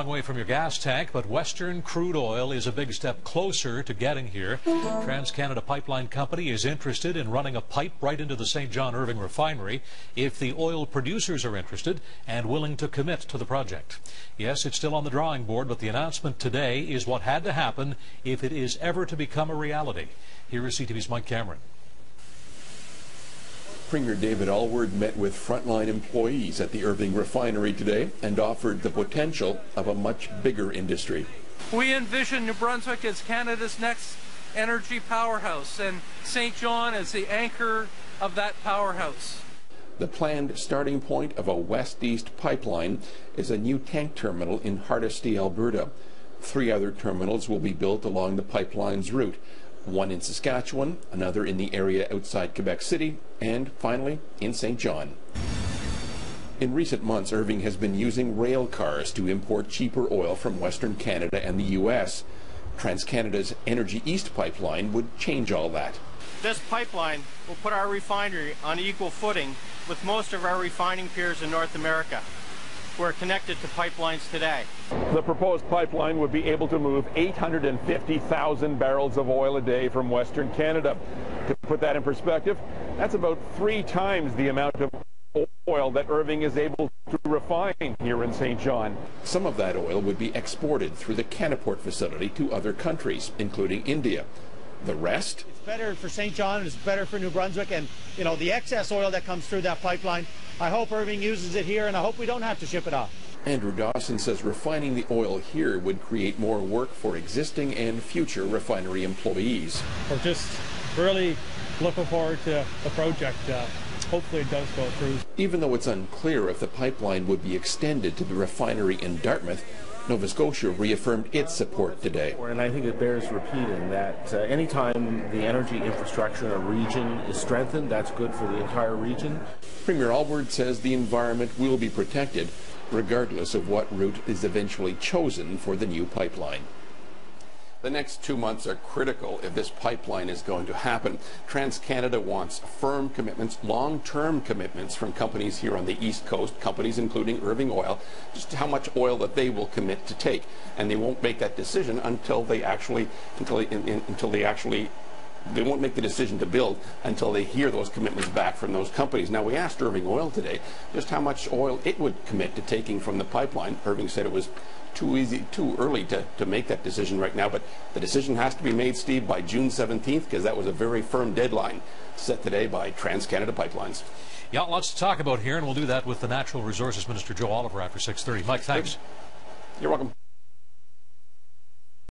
Long way from your gas tank, but Western crude oil is a big step closer to getting here. TransCanada Pipeline Company is interested in running a pipe right into the St. John Irving refinery if the oil producers are interested and willing to commit to the project. Yes, it's still on the drawing board, but the announcement today is what had to happen if it is ever to become a reality. Here is CTV's Mike Cameron. Premier David Alward met with frontline employees at the Irving refinery today and offered the potential of a much bigger industry. We envision New Brunswick as Canada's next energy powerhouse and St. John as the anchor of that powerhouse. The planned starting point of a west-east pipeline is a new tank terminal in Hardisty, Alberta. 3 other terminals will be built along the pipeline's route. One in Saskatchewan, another in the area outside Quebec City, and finally in St. John. In recent months, Irving has been using rail cars to import cheaper oil from Western Canada and the U.S. TransCanada's Energy East pipeline would change all that. This pipeline will put our refinery on equal footing with most of our refining peers in North America who are connected to pipelines today. The proposed pipeline would be able to move 850,000 barrels of oil a day from Western Canada. To put that in perspective, that's about 3 times the amount of oil that Irving is able to refine here in St. John. Some of that oil would be exported through the Canaport facility to other countries, including India. The rest? It's better for St. John, it's better for New Brunswick, and the excess oil that comes through that pipeline, I hope Irving uses it here, and I hope we don't have to ship it off. Andrew Dawson says refining the oil here would create more work for existing and future refinery employees. We're just really looking forward to the project. Hopefully it does go through. Even though it's unclear if the pipeline would be extended to the refinery in Dartmouth, Nova Scotia reaffirmed its support today. And I think it bears repeating that anytime the energy infrastructure in a region is strengthened, that's good for the entire region. Premier Alward says the environment will be protected regardless of what route is eventually chosen for the new pipeline. The next 2 months are critical if this pipeline is going to happen. TransCanada wants firm commitments, long-term commitments from companies here on the East Coast, companies including Irving Oil, just how much oil that they will commit to take. And they won't make that decision until they won't make the decision to build until they hear those commitments back from those companies. Now, we asked Irving Oil today just how much oil it would commit to taking from the pipeline. Irving said it was too early to make that decision right now, but the decision has to be made, Steve, by June 17th, because that was a very firm deadline set today by TransCanada Pipelines. Yeah, lots to talk about here, and we'll do that with the Natural Resources Minister Joe Oliver after 6:30. Mike, thanks. You're welcome.